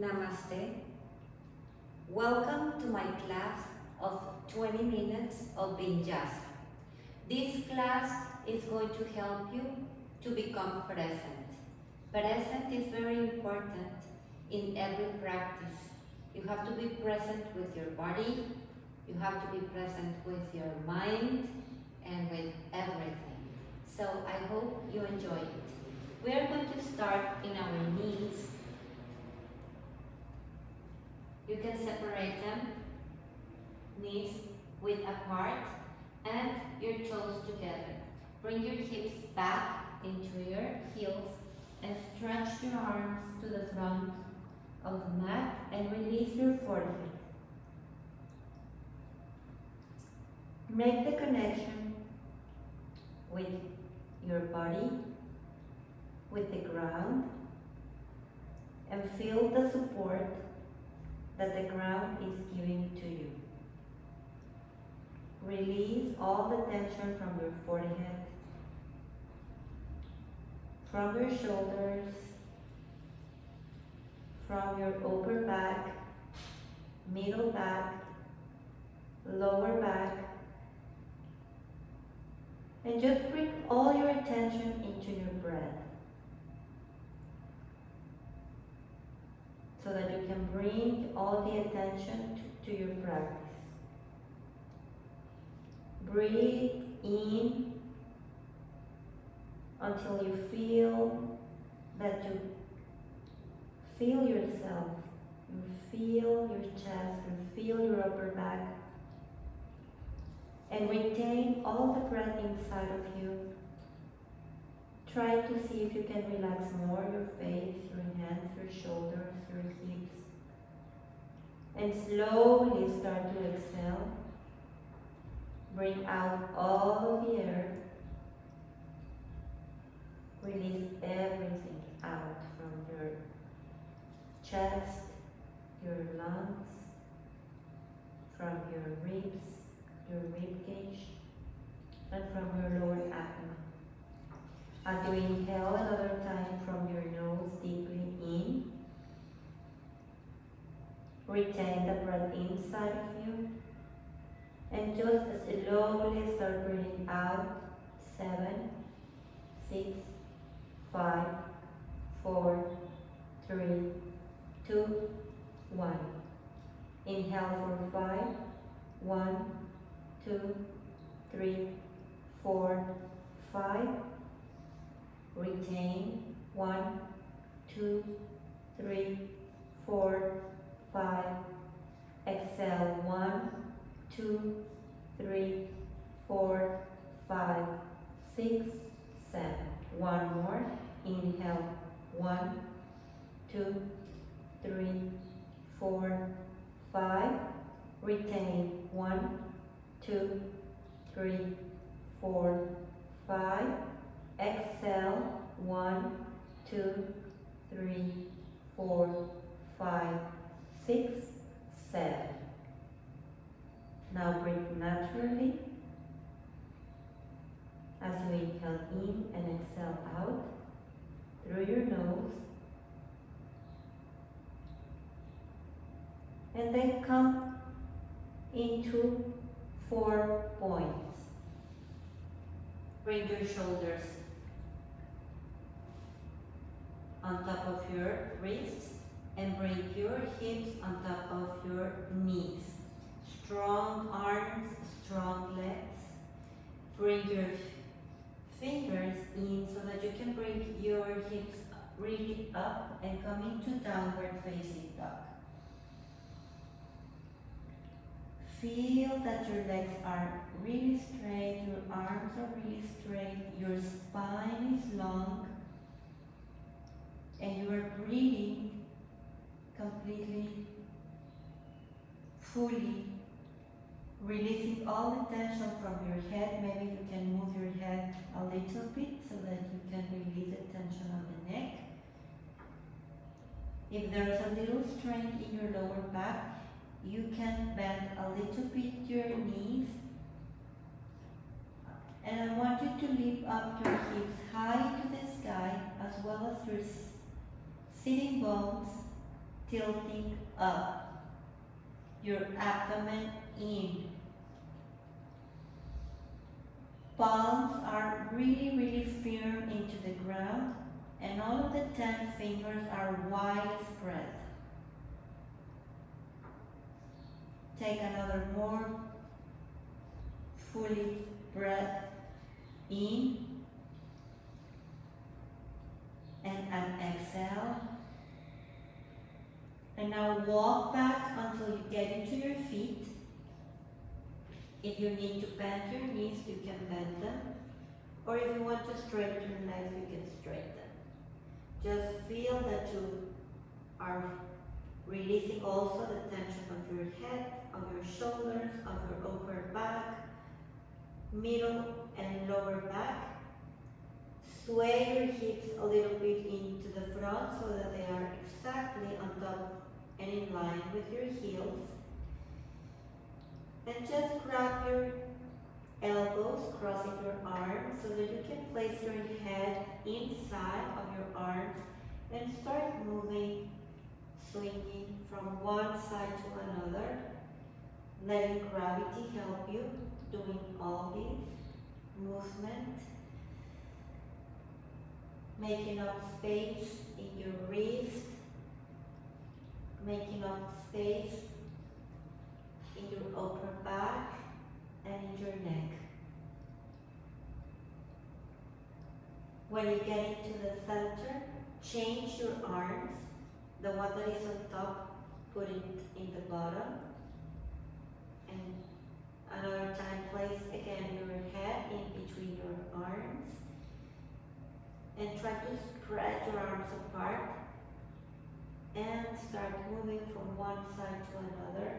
Namaste. Welcome to my class of 20 minutes of Vinyasa. This class is going to help you to become present. Present is very important in every practice. You have to be present with your body, you have to be present with your mind and with everything. So I hope you enjoy it. We are going to start in our knees. You can separate them, knees width apart and your toes together. Bring your hips back into your heels and stretch your arms to the front of the mat and release your forehead. Make the connection with your body, with the ground, and feel the support that the ground is giving to you. Release all the tension from your forehead, from your shoulders, from your upper back, middle back, lower back, and just bring all your attention into your breath, so that you can bring all the attention to your practice. Breathe in until you feel that you feel yourself, you feel your chest, you feel your upper back, and retain all the breath inside of you. Try to see if you can relax more your face, your hands, your shoulders, your hips. And slowly start to exhale. Bring out all of the air. Release everything out from your chest, your lungs, from your ribs, your rib cage, and from your lower abdomen. As you inhale another time from your nose deeply in, retain the breath inside of you, and just slowly start breathing out. 7, 6, 5, 4, 3, 2, 1. Inhale for 5, 1, 2, 3, 4, 5. Retain 1, 2, 3, 4, 5. Exhale 1, 2, 3, 4, 5, 6, 7. One more. Inhale 1, 2, 3, 4, 5. Retain 1, 2, 3, 4, 5. Exhale 1, 2, 3, 4, 5, 6, 7. Now breathe naturally as you inhale in and exhale out through your nose. And then come into 4 points. Bring your shoulders on top of your wrists and bring your hips on top of your knees. Strong arms, strong legs. Bring your fingers in so that you can bring your hips really up and come into downward facing dog. Feel that your legs are really straight, your arms are really straight, your spine is long, and you are breathing completely, fully, releasing all the tension from your head. Maybe you can move your head a little bit so that you can release the tension on the neck. If there's a little strain in your lower back, you can bend a little bit your knees. And I want you to lift up your hips high to the sky, as well as your sitting bones, tilting up, your abdomen in. Palms are really firm into the ground, and all of the 10 fingers are wide spread. Take another more fully breath in, and an exhale. And now walk back until you get into your feet. If you need to bend your knees, you can bend them. Or if you want to straighten your legs, you can straighten them. Just feel that you are releasing also the tension of your head, of your shoulders, of your upper back, middle and lower back. Sway your hips a little bit into the front so that they are exactly on top and in line with your heels. And just grab your elbows, crossing your arms so that you can place your head inside of your arms and start moving, swinging from one side to another, letting gravity help you doing all these movements, making up space in your wrist, making up space in your upper back and in your neck. When you get into the center, change your arms. The one that is on top, put it in the bottom. And another time, place again your head in between your arms. And try to spread your arms apart. And start moving from one side to another.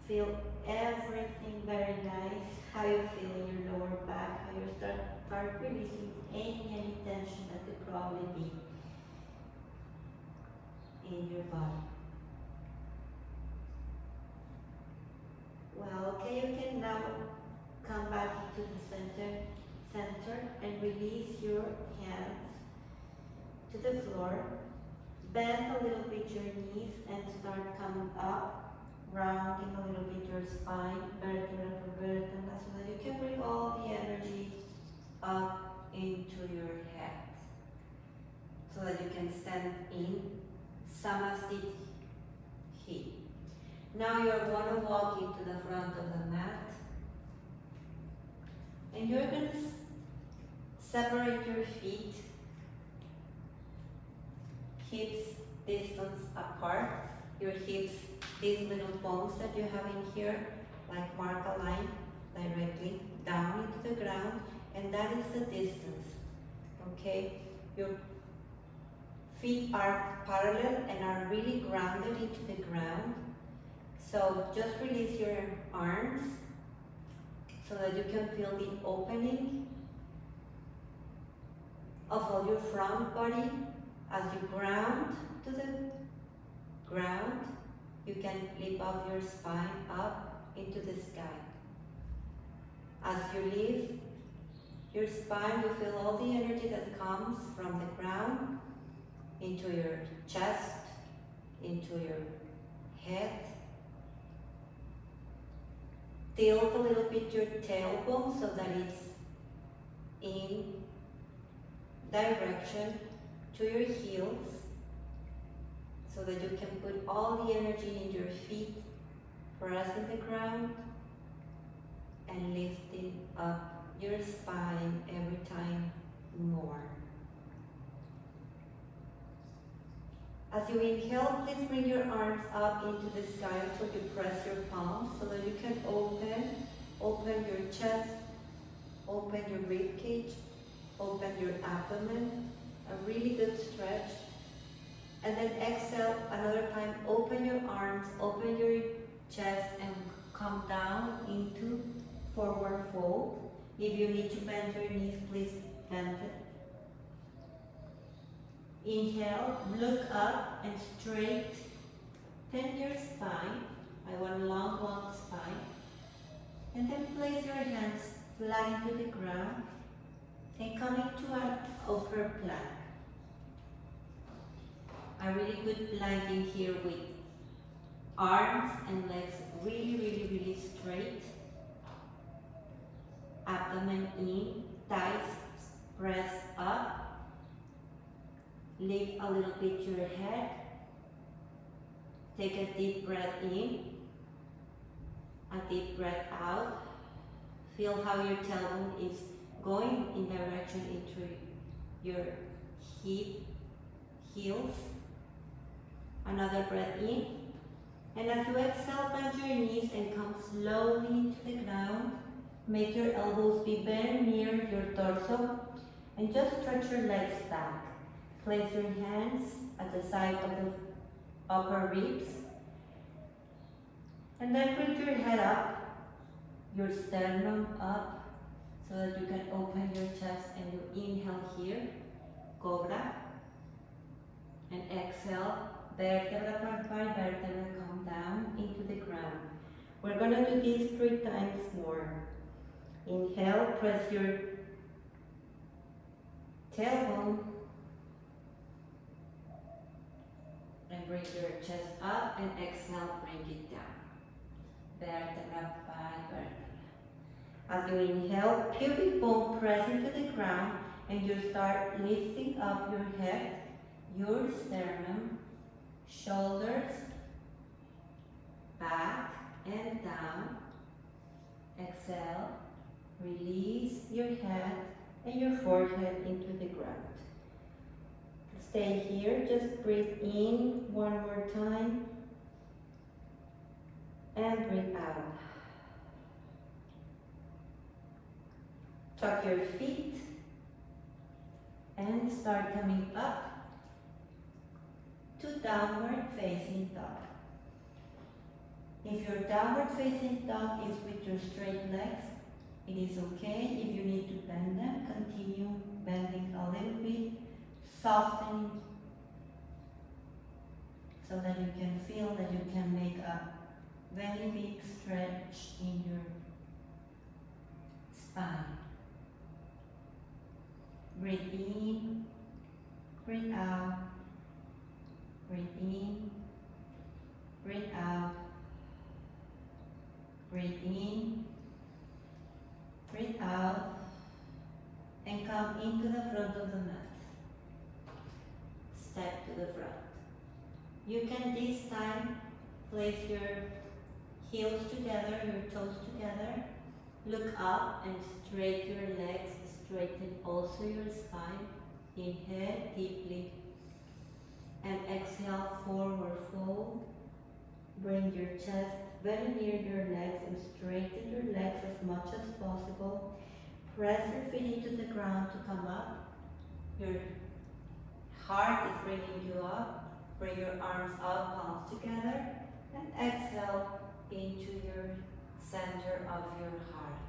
Feel everything very nice. How you feel in your lower back, how you start releasing any tension that could probably be in your body. Well, okay, you can now come back into the center and release your hands to the floor. Bend a little bit your knees and start coming up, rounding a little bit your spine, vertebra per vertebra, so that you can bring all the energy up into your head. So that you can stand in Samasthiti. Now you're going to walk into the front of the mat. And you're going to separate your feet, hips distance apart. Your hips, these little bones that you have in here, like mark a line directly down into the ground, and that is the distance. Okay? Your feet are parallel and are really grounded into the ground. So just release your arms so that you can feel the opening of all your front body as you ground to the ground. You can lift up your spine up into the sky. As you lift your spine, you feel all the energy that comes from the ground into your chest, into your head. Tilt a little bit your tailbone so that it's in direction to your heels, so that you can put all the energy in your feet, pressing the ground and lifting up your spine every time more. As you inhale, please bring your arms up into the sky until you press your palms so that you can open your chest, open your rib cage, open your abdomen, a really good stretch. And then exhale another time, open your arms, open your chest, and come down into forward fold. If you need to bend your knees, please bend it. Inhale, look up and straight. Bend your spine. I want a long spine. And then place your hands flat into the ground and come into an upper plank. a really good planking here with arms and legs really straight. Abdomen in, thighs press up. Lift a little bit your head. Take a deep breath in, a deep breath out. Feel how your tailbone is going in direction into your heels. Another breath in. And as you exhale, bend your knees and come slowly into the ground. Make your elbows be very near your torso and just stretch your legs back. Place your hands at the side of the upper ribs. And then bring your head up, your sternum up, so that you can open your chest and you inhale here, cobra. And exhale, vertebra by vertebra, come down into the ground. We're going to do this 3 times more. Inhale, press your tailbone and bring your chest up, and exhale, bring it down. Vertebra by vertebra. As you inhale, pubic bone press into the ground, and you start lifting up your head, your sternum, shoulders, back and down. Exhale, release your head and your forehead into the ground. Stay here, just breathe in one more time and breathe out. Tuck your feet and start coming up to downward facing dog. If your downward facing dog is with your straight legs, it is okay. If you need to bend them, continue bending a little bit, softening, so that you can feel that you can make a very big stretch in your spine. Breathe in, breathe out, breathe in, breathe out, breathe in, breathe out, and come into the front of the mat. Step to the front. You can this time place your heels together, your toes together. Look up and straighten your legs, straighten also your spine. Inhale deeply and exhale, forward fold. Bring your chest very near your legs and straighten your legs as much as possible. Press your feet into the ground to come up. Your heart is bringing you up. Bring your arms up, palms together, and exhale into your center of your heart.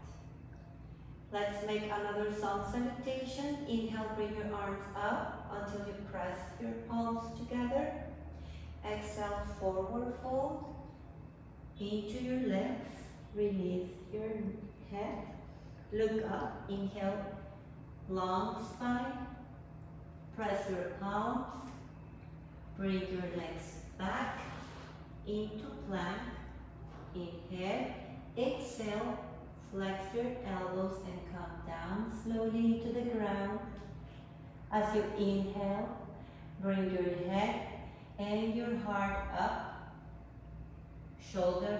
Let's make another sun salutation. Inhale, bring your arms up until you press your palms together. Exhale, forward fold into your legs. Release your head. Look up. Inhale, long spine. Press your palms. Bring your legs back into plank. Inhale. Exhale. Flex your elbows and come down slowly into the ground. As you inhale, bring your head and your heart up. Shoulder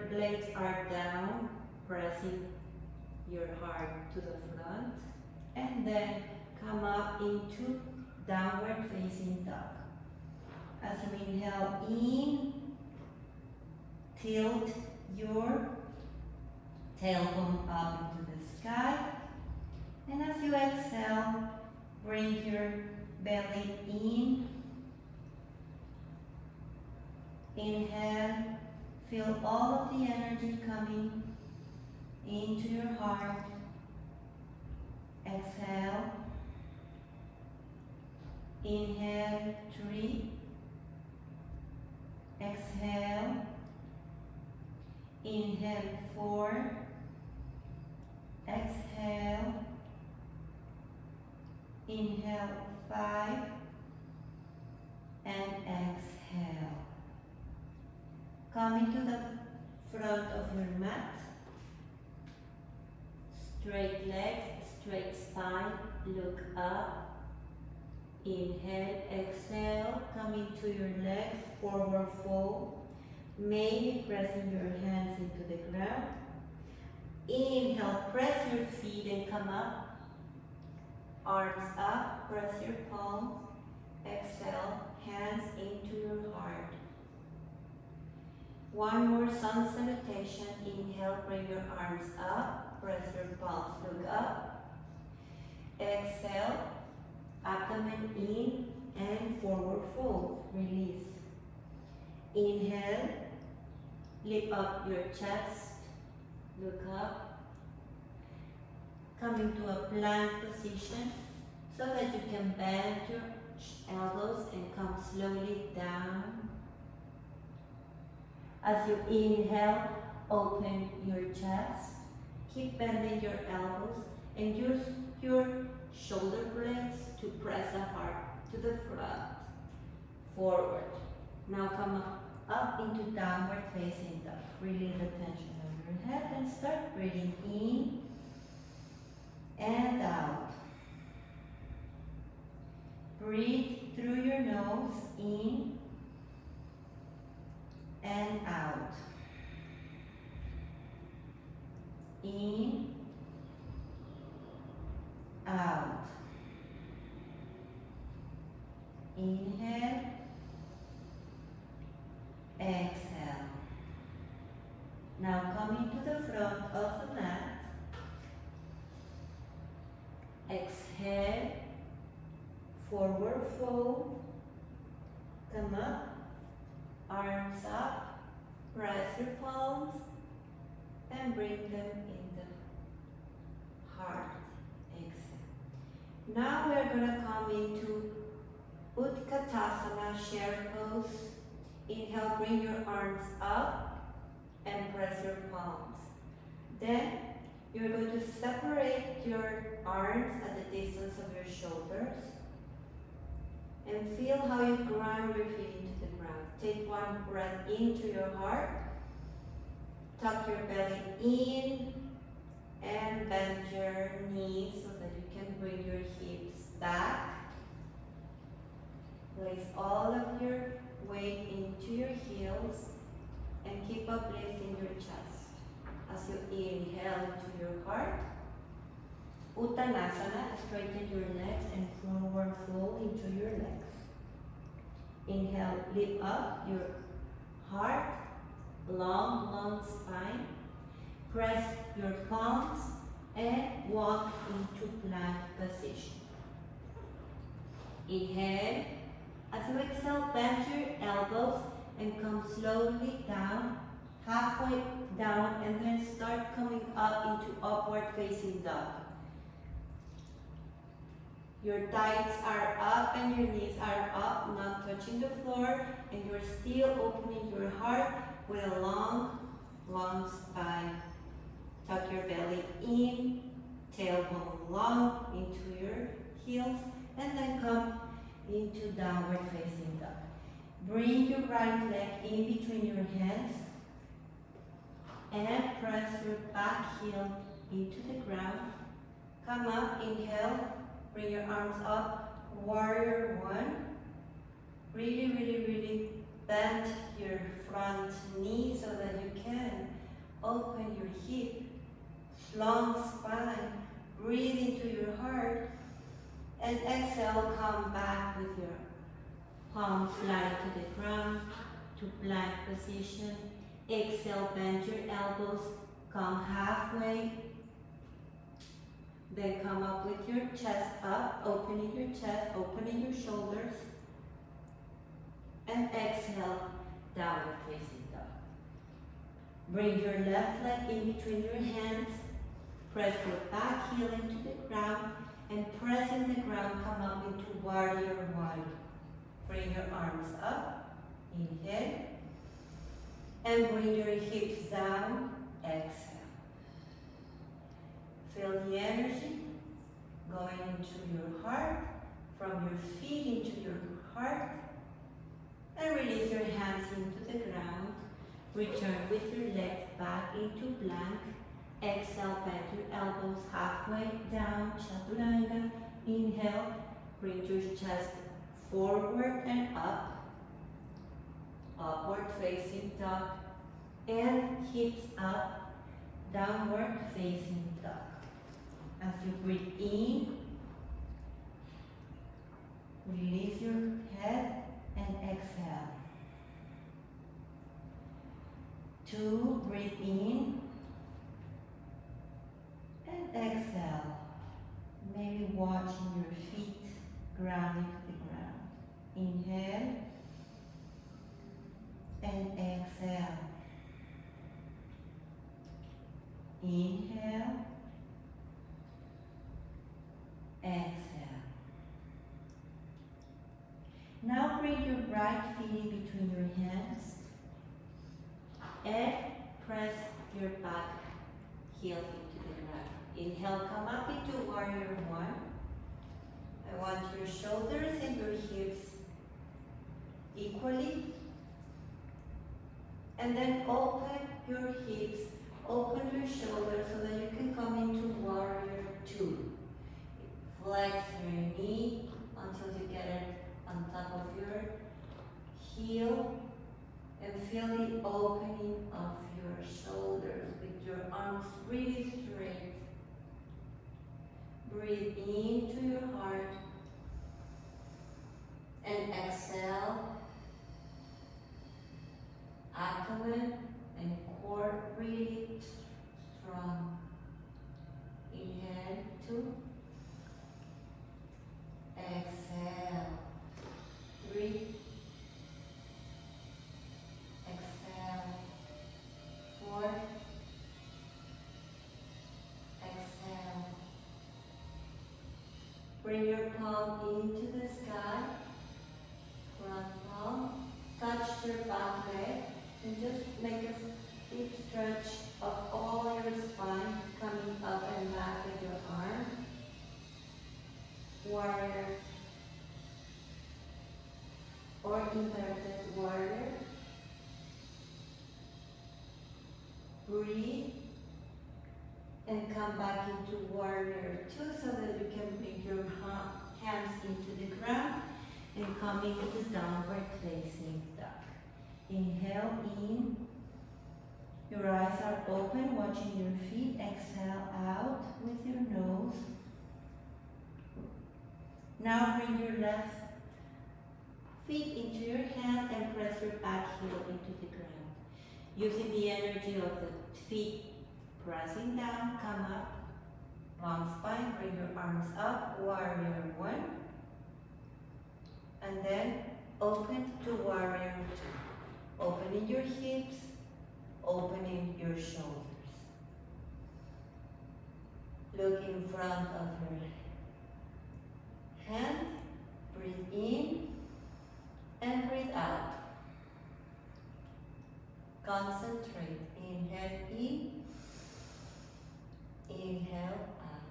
blades are down, pressing your heart to the front. And then come up into downward facing dog. As you inhale in, tilt your tailbone up into the sky. And as you exhale, bring your belly in. Inhale, feel all of the energy coming into your heart. Exhale. Inhale, 3. Exhale. Inhale, 4. Exhale. Inhale, 5. and exhale. Coming to the front of your mat. Straight legs, straight spine, look up. Inhale, exhale, coming to your legs, forward fold. Maybe pressing your hands into the ground. Inhale, press your feet and come up. Arms up, press your palms. Exhale, hands into your heart. One more sun salutation. Inhale, bring your arms up, press your palms, look up. Exhale, abdomen in and forward fold, release. Inhale, lift up your chest, look up. Coming to a plank position so that you can bend your elbows and come slowly down. As you inhale, open your chest. Keep bending your elbows and use your shoulder blades to press the heart to the front, forward. Now come up into downward facing dog. Release the tension on your head and start breathing in and out. Breathe through your nose, in and out. In, out. Inhale, exhale. Now coming to the front of the mat. Exhale, forward fold, come up, arms up, press your palms, and bring them in the heart. Exhale. Now we are going to come into Utkatasana, chair pose. Inhale, bring your arms up and press your palms. Then you're going to separate your arms at the distance of your shoulders and feel how you ground your feet into the ground. Take one breath into your heart. Tuck your belly in and bend your knees so that you can bring your hips back. Place all of your weight into your heels and keep uplifting your chest. As you inhale into your heart, Uttanasana, straighten your legs and forward fold into your legs. Inhale, lift up your heart, long spine. Press your palms and walk into plank position. Inhale. As you exhale, bend your elbows and come slowly down, halfway down, and then start coming up into upward facing dog. Your thighs are up and your knees are up, not touching the floor, and you're still opening your heart with a long spine. Tuck your belly in, tailbone long into your heels, and then come into downward facing dog. Bring your right leg in between your hands and press your back heel into the ground. Come up, inhale, bring your arms up, warrior one. Really bend your front knee so that you can open your hip, long spine, breathe into your heart. And exhale, come back with your palms flat to the ground, to plank position. Exhale, bend your elbows, come halfway. Then come up with your chest up, opening your chest, opening your shoulders. And exhale, downward facing dog. Bring your left leg in between your hands. Press your back heel into the ground. And pressing the ground, come up into warrior one. Bring your arms up, inhale. And bring your hips down, exhale. Feel the energy going into your heart, from your feet into your heart. release your hands into the ground. Return with your legs back into plank. Exhale, bend your elbows halfway down, chaturanga. Inhale, bring your chest forward and up. Upward facing dog. And hips up, downward facing dog. As you breathe in, release your head and exhale. 2, breathe in and exhale. Maybe watching your feet grounded to the ground. Inhale and exhale. Inhale, exhale. Now bring your right feet in between your hands and press your back heel into the ground. Inhale, come up into warrior one. I want your shoulders and your hips equally. And then open your hips, open your shoulders so that you can come into warrior two. Flex your knee until you get it on top of your heel. And feel the opening of your shoulders with your arms really straight. Breathe into your heart and exhale. Abdomen and core really strong. Inhale, 2. Exhale, 3. Exhale, 4. Exhale. Bring your palm into the sky. Front palm. Touch your back leg. And just make a deep stretch of all your spine, coming up and back with your arm. Warrior or inverted warrior. Breathe and come back into warrior 2 so that you can bring your hands into the ground and come into downward facing dog. Inhale in, your eyes are open, watching your feet. Exhale out with your nose. Now bring your left feet into your hand and press your back heel into the ground. Using the energy of the feet pressing down, come up, long spine, bring your arms up, warrior 1. And then open to warrior 2. Opening your hips, opening your shoulders. Look in front of your hand, breathe in and breathe out. Concentrate, inhale in, inhale out.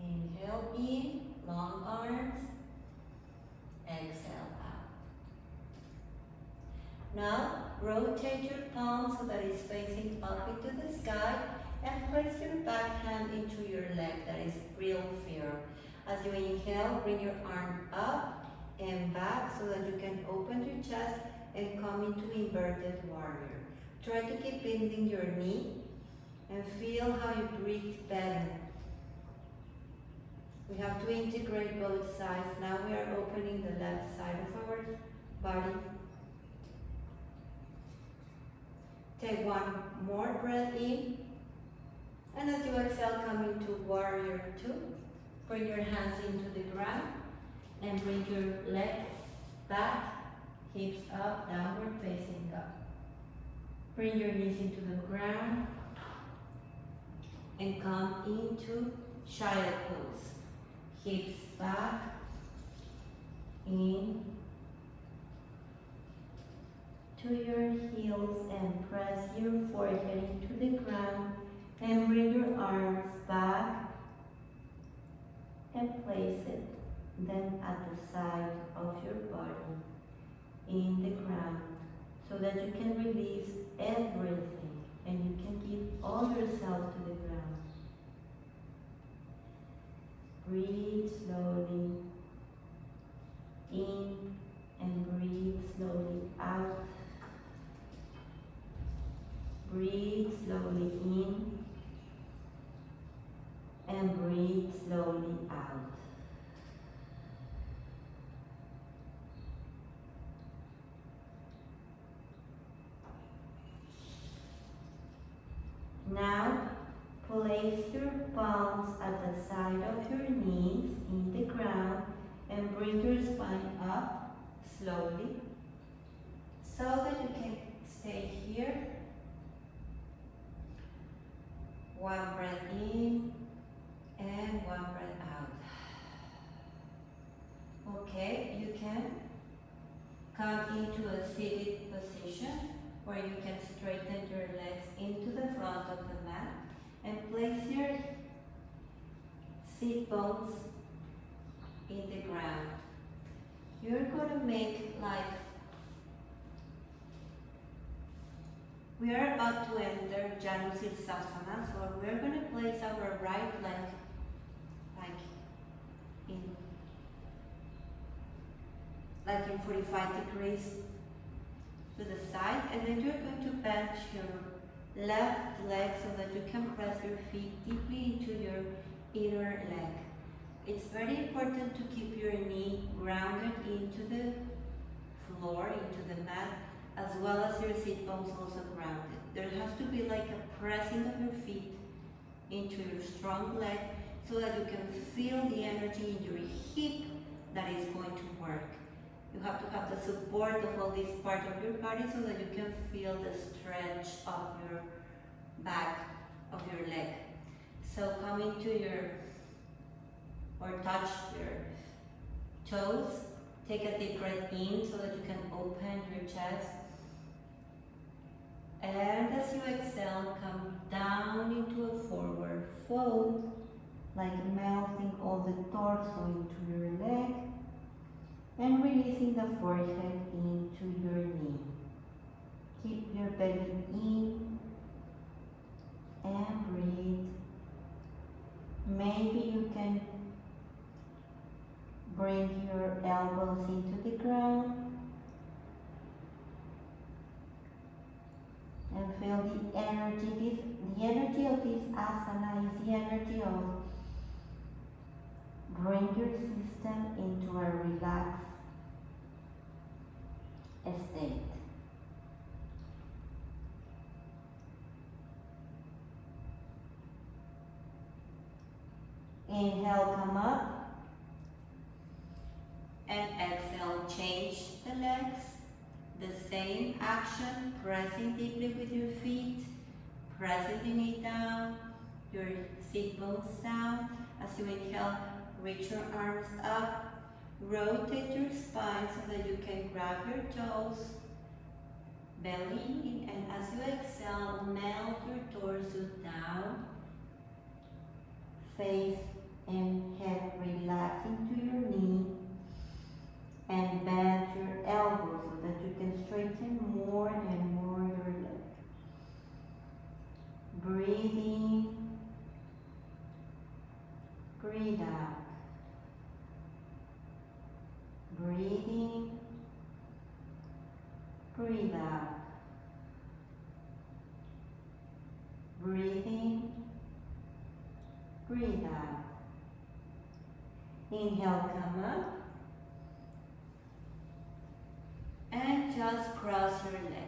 Inhale in, long arms, exhale out. Now rotate your palm so that it's facing up into the sky and place your back hand into your leg, that is real fear. As you inhale, bring your arm up and back so that you can open your chest and come into inverted warrior. Try to keep bending your knee and feel how you breathe better. We have to integrate both sides. Now we are opening the left side of our body. Take one more breath in. And as you exhale, come into warrior 2. Bring your hands into the ground and bring your leg back, hips up, downward facing dog. Bring your knees into the ground and come into child pose. Hips back, in to your heels and press your forehead into the ground and bring your arms back and place it then at the side of your body, in the ground, so that you can release everything and you can give all yourself to the ground. Breathe slowly in and breathe slowly out. Breathe slowly in and breathe slowly out. Now, place your palms at the side of your knees in the ground and bring your spine up slowly so that you can stay here. One breath in and one breath out. Okay, you can come into a seated position where you can straighten your legs into the front of the mat and place your sit bones in the ground. You're going to make we are about to enter Vinyasa, so we're going to place our right leg in 45 degrees to the side, and then you're going to bend your left leg so that you can press your feet deeply into your inner leg. It's very important to keep your knee grounded into the floor, into the mat, as well as your sit bones also grounded. There has to be like a pressing of your feet into your strong leg so that you can feel the energy in your hip that is going to work. You have to have the support of all this part of your body so that you can feel the stretch of your back of your leg. So come into touch your toes. Take a deep breath in so that you can open your chest. And as you exhale, come down into a forward fold, like melting all the torso into your leg and releasing the forehead into your knee. Keep your belly in and breathe. Maybe you can bring your elbows into the ground and feel the energy. The energy of this asana is the energy of bring your system into a relaxed state. Inhale, come up, and exhale, change the legs. The same action, pressing deeply with your feet, pressing the knee down, your sit bones down. As you inhale, reach your arms up, rotate your spine so that you can grab your toes, belly in, and as you exhale, melt your torso down, face and head relax into your knee, and bend your elbows so that you can straighten more and more your leg. Breathe in, breathe out. Breathe in, breathe out. Breathe in, breathe out. Inhale, come up. And just cross your legs.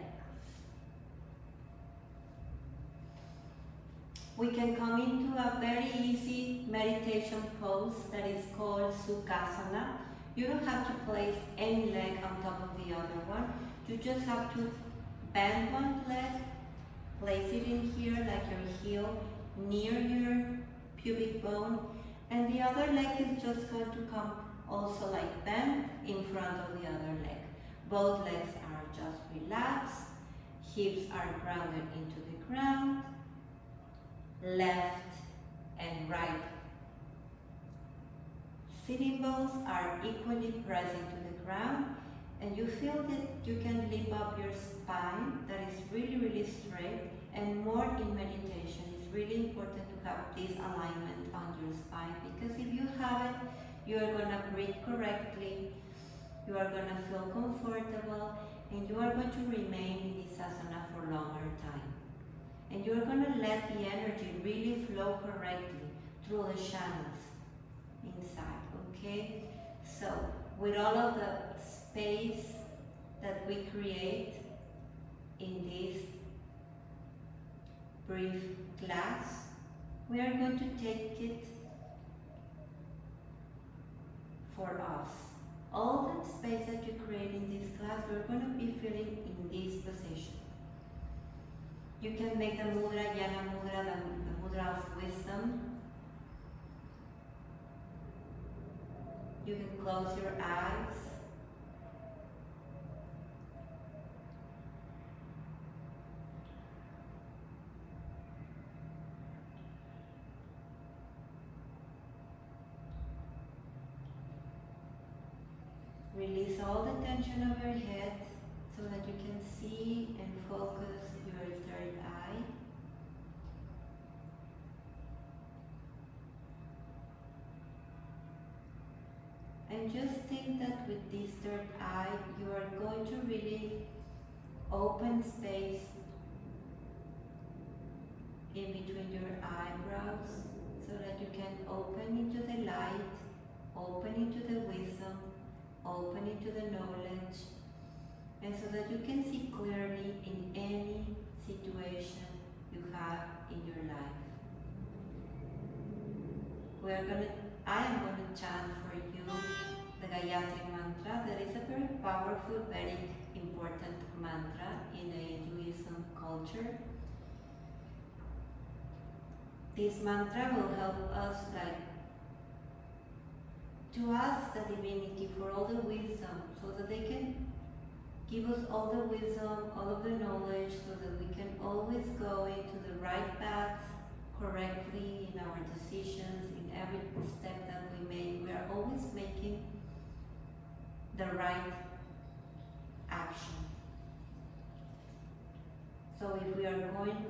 We can come into a very easy meditation pose that is called Sukhasana. You don't have to place any leg on top of the other one. You just have to bend one leg, place it in here like your heel near your pubic bone, and the other leg is just going to come also like bent in front of the other leg. Both legs are just relaxed, hips are grounded into the ground, left and right sitting bones are equally pressing to the ground, and you feel that you can lift up your spine that is really, really straight, and more in meditation. It's really important to have this alignment on your spine, because if you have it, you are going to breathe correctly, you are going to feel comfortable, and you are going to remain in this asana for longer time. And you are going to let the energy really flow correctly through the channels inside, okay? So, with all of the space that we create in this brief class, we are going to take it for us. All the space that you create in this class, we're going to be feeling in this position. You can make the mudra, Jnana mudra, the mudra of wisdom. You can close your eyes. Release all the tension of your head so that you can see and focus your third eye. And just think that with this third eye, you are going to really open space in between your eyebrows so that you can open into the light, open into the wisdom, open into the knowledge, and so that you can see clearly in any situation you have in your life. I am going to chant for you the Gayatri mantra. That is a very powerful, very important mantra in the Hinduism culture. This mantra will help us to ask the divinity for all the wisdom, so that they can give us all the wisdom, all of the knowledge, so that we can always go into the right path correctly in our decisions, in every step that we make. We are always making the right action. So if we are going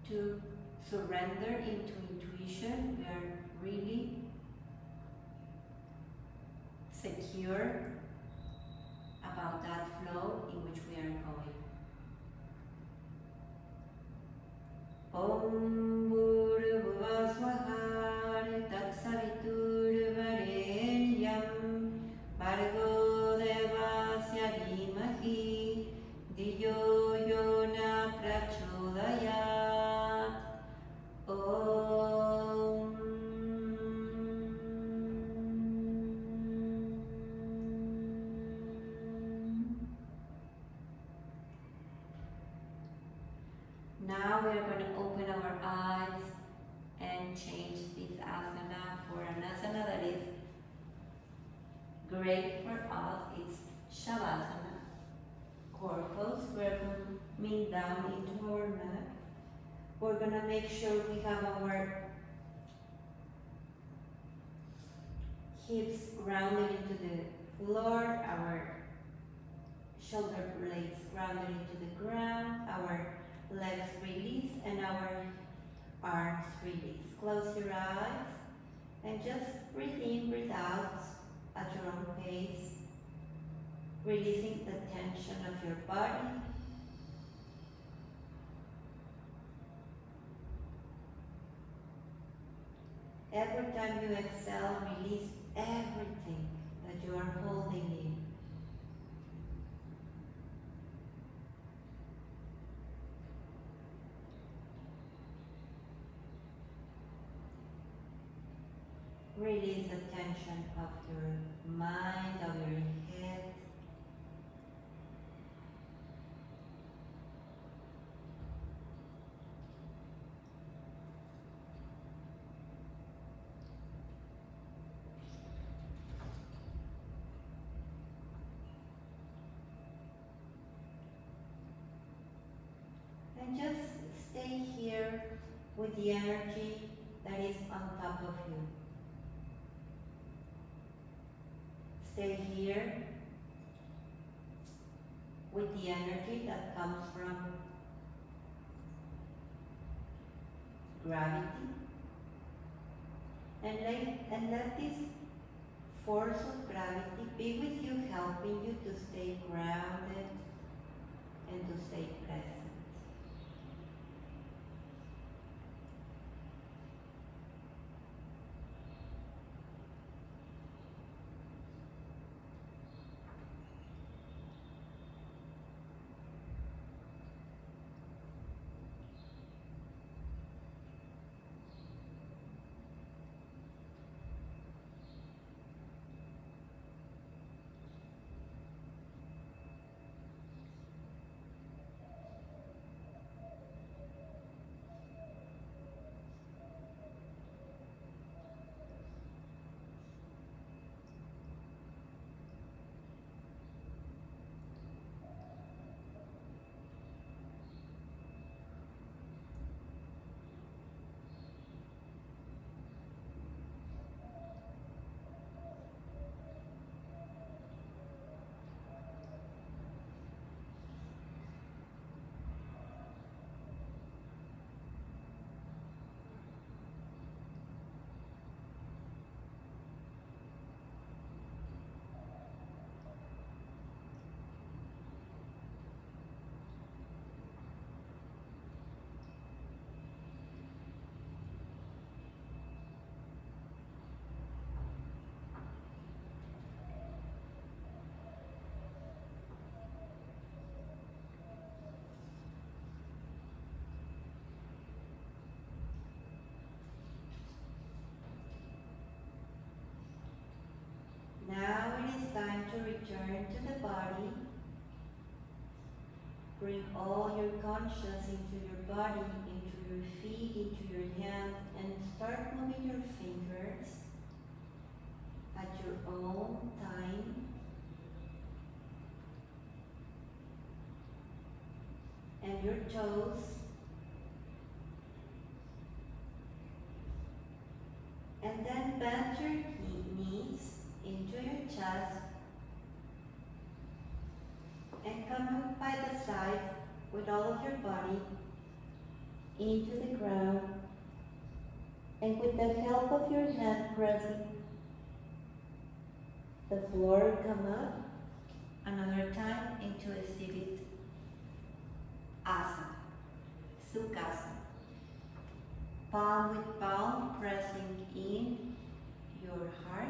to surrender into intuition, we are really secure about that flow in which we are going. Om Bhurabhuva Swaha Tat Savitur Varenyam Bhargo Devasya Dhimahi Dhiyo Yona Prachodayat. Om. Now we are going to open our eyes and change this asana for an asana that is great for us. It's Shavasana. Corpus. We're coming down into our mat. We're going to make sure we have our hips grounded into the floor, our shoulder blades grounded into the ground, our legs release, and our arms release. Close your eyes and just breathe in, breathe out at your own pace, releasing the tension of your body. Every time you exhale, release everything that you are holding in. Release the tension of your mind, of your head. And just stay here with the energy that is on top of you. Stay here with the energy that comes from gravity, and let this force of gravity be with you, helping you to stay grounded and to stay present. Now it is time to return to the body. Bring all your conscious into your body, into your feet, into your hands, and start moving your fingers at your own time. And your toes. And then bend your knees into your chest and come up by the side with all of your body into the ground, and with the help of your hand pressing the floor, come up another time into a seated asana, sukhasana. Palm with palm pressing in your heart,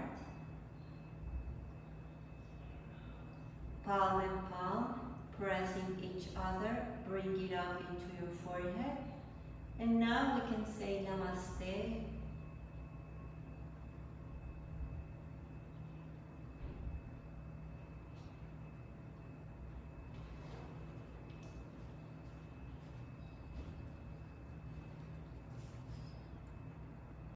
palm and palm pressing each other, bring it up into your forehead. And now we can say namaste